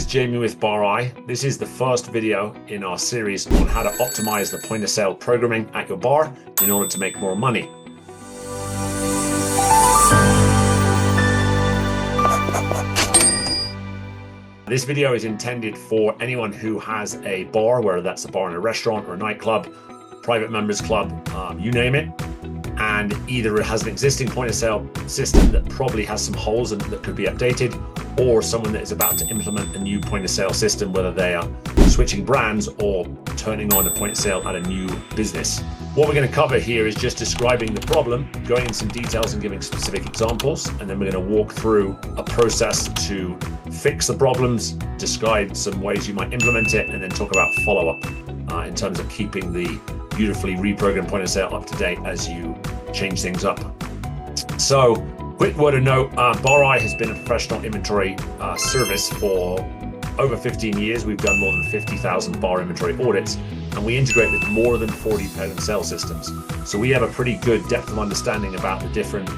is Jamie with Bar. This is the first video in our series on how to optimize the point of sale programming at your bar in order to make more money. This video is intended for anyone who has a bar, whether that's a bar in a restaurant or a nightclub, private members club, you name it, and either it has an existing point of sale system that probably has some holes and that could be updated, or someone that is about to implement a new point of sale system, whether they are switching brands or turning on a point of sale at a new business. What we're going to cover here is just describing the problem, going into some details and giving specific examples, and then we're going to walk through a process to fix the problems, describe some ways you might implement it, and then talk about follow-up in terms of keeping the beautifully reprogrammed point of sale up to date as you change things up. So, quick word of note, Bar has been a professional inventory service for over 15 years. We've done more than 50,000 bar inventory audits, and we integrate with more than 40 point of sale systems. So we have a pretty good depth of understanding about the different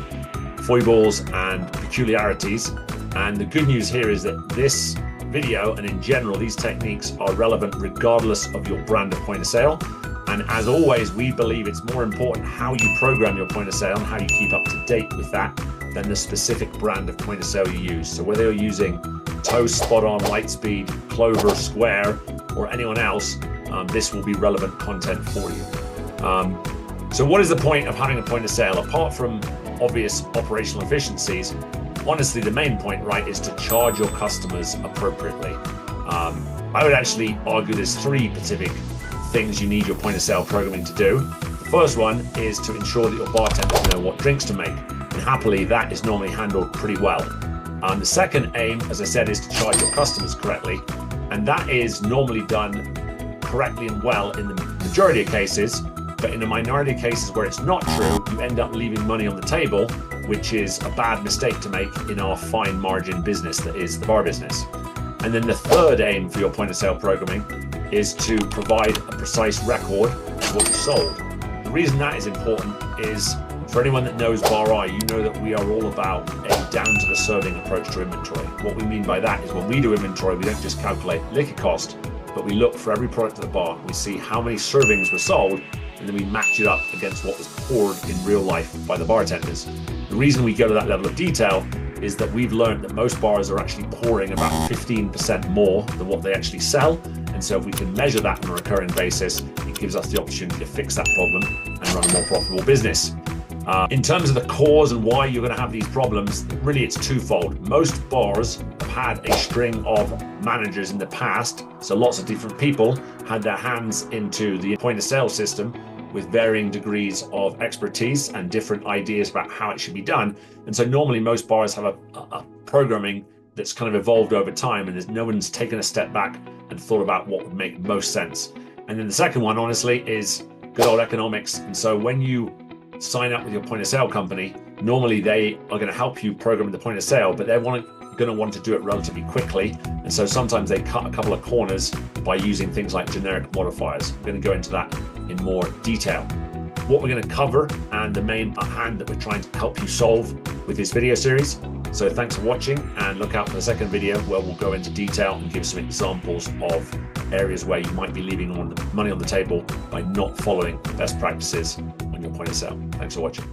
foibles and peculiarities. And the good news here is that this video, and in general, these techniques are relevant regardless of your brand of point of sale. And as always, we believe it's more important how you program your point of sale and how you keep up to date with that than the specific brand of point of sale you use. So whether you're using Toast, Spot On, Lightspeed, Clover, Square, or anyone else, this will be relevant content for you. So what is the point of having a point of sale? Apart from obvious operational efficiencies, honestly, the main point, right, is to charge your customers appropriately. I would actually argue there's three specific things you need your point of sale programming to do. The first one is to ensure that your bartenders know what drinks to make, and happily that is normally handled pretty well. The second aim, as I said, is to charge your customers correctly, and that is normally done correctly and well in the majority of cases, but in a minority of cases where it's not true, you end up leaving money on the table, which is a bad mistake to make in our fine margin business that is the bar business. And then the third aim for your point of sale programming is to provide a precise record of what you sold. The reason that is important is, for anyone that knows Bar, you know that we are all about a down to the serving approach to inventory. What we mean by that is when we do inventory, we don't just calculate liquor cost, but we look for every product at the bar. We see how many servings were sold, and then we match it up against what was poured in real life by the bartenders. The reason we go to that level of detail is that we've learned that most bars are actually pouring about 15% more than what they actually sell. And so if we can measure that on a recurring basis, it gives us the opportunity to fix that problem and run a more profitable business. In terms of the cause and why you're going to have these problems, really it's twofold. Most bars have had a string of managers in the past, so lots of different people had their hands into the point of sale system with varying degrees of expertise and different ideas about how it should be done. And so normally most bars have a programming that's kind of evolved over time, and there's no one's taken a step back and thought about what would make most sense. And then the second one, honestly, is good old economics. And so when you sign up with your point of sale company, normally they are going to help you program the point of sale, but they're going to want to do it relatively quickly. And so sometimes they cut a couple of corners by using things like generic modifiers. I'm going to go into that in more detail. What we're going to cover and the main hand that we're trying to help you solve with this video series. So thanks for watching, and look out for the second video where we'll go into detail and give some examples of areas where you might be leaving money on the table by not following best practices on your point of sale. Thanks for watching.